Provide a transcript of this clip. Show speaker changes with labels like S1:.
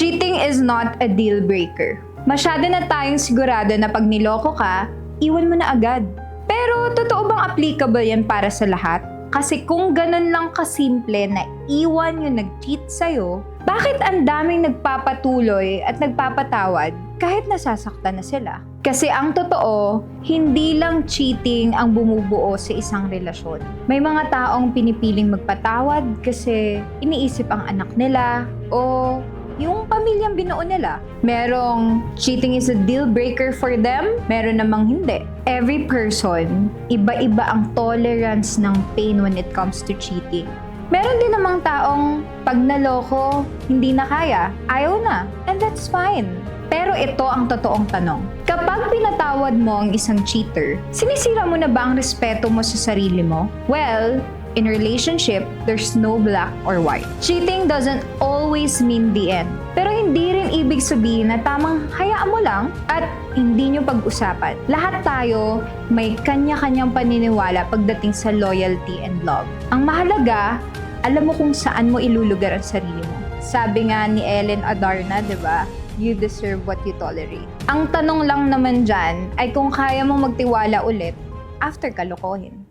S1: Cheating is not a deal breaker. Masyado na tayong sigurado na pag niloko ka, iwan mo na agad. Pero totoo bang applicable yan para sa lahat? Kasi kung ganun lang kasimple na iwan yung nag-cheat sa'yo, bakit ang daming nagpapatuloy at nagpapatawad kahit nasasaktan na sila? Kasi ang totoo, hindi lang cheating ang bumubuo sa isang relasyon. May mga taong pinipiling magpatawad kasi iniisip ang anak nila o yung pamilyang binuo nila. Merong cheating is a deal breaker for them, meron namang hindi. Every person, iba-iba ang tolerance ng pain when it comes to cheating. Meron din namang taong pag naloko, hindi na kaya, ayaw na, and that's fine. Pero ito ang totoong tanong. Kapag pinatawad mo ang isang cheater, sinisira mo na ba ang respeto mo sa sarili mo? Well, in a relationship, there's no black or white. Cheating doesn't always mean the end. Pero hindi rin ibig sabihin na tamang hayaan mo lang at hindi nyo pag-usapan. Lahat tayo may kanya-kanyang paniniwala pagdating sa loyalty and love. Ang mahalaga, alam mo kung saan mo ilulugar ang sarili mo. Sabi nga ni Ellen Adarna, di ba? You deserve what you tolerate. Ang tanong lang naman dyan ay kung kaya mong magtiwala ulit after kalokohin.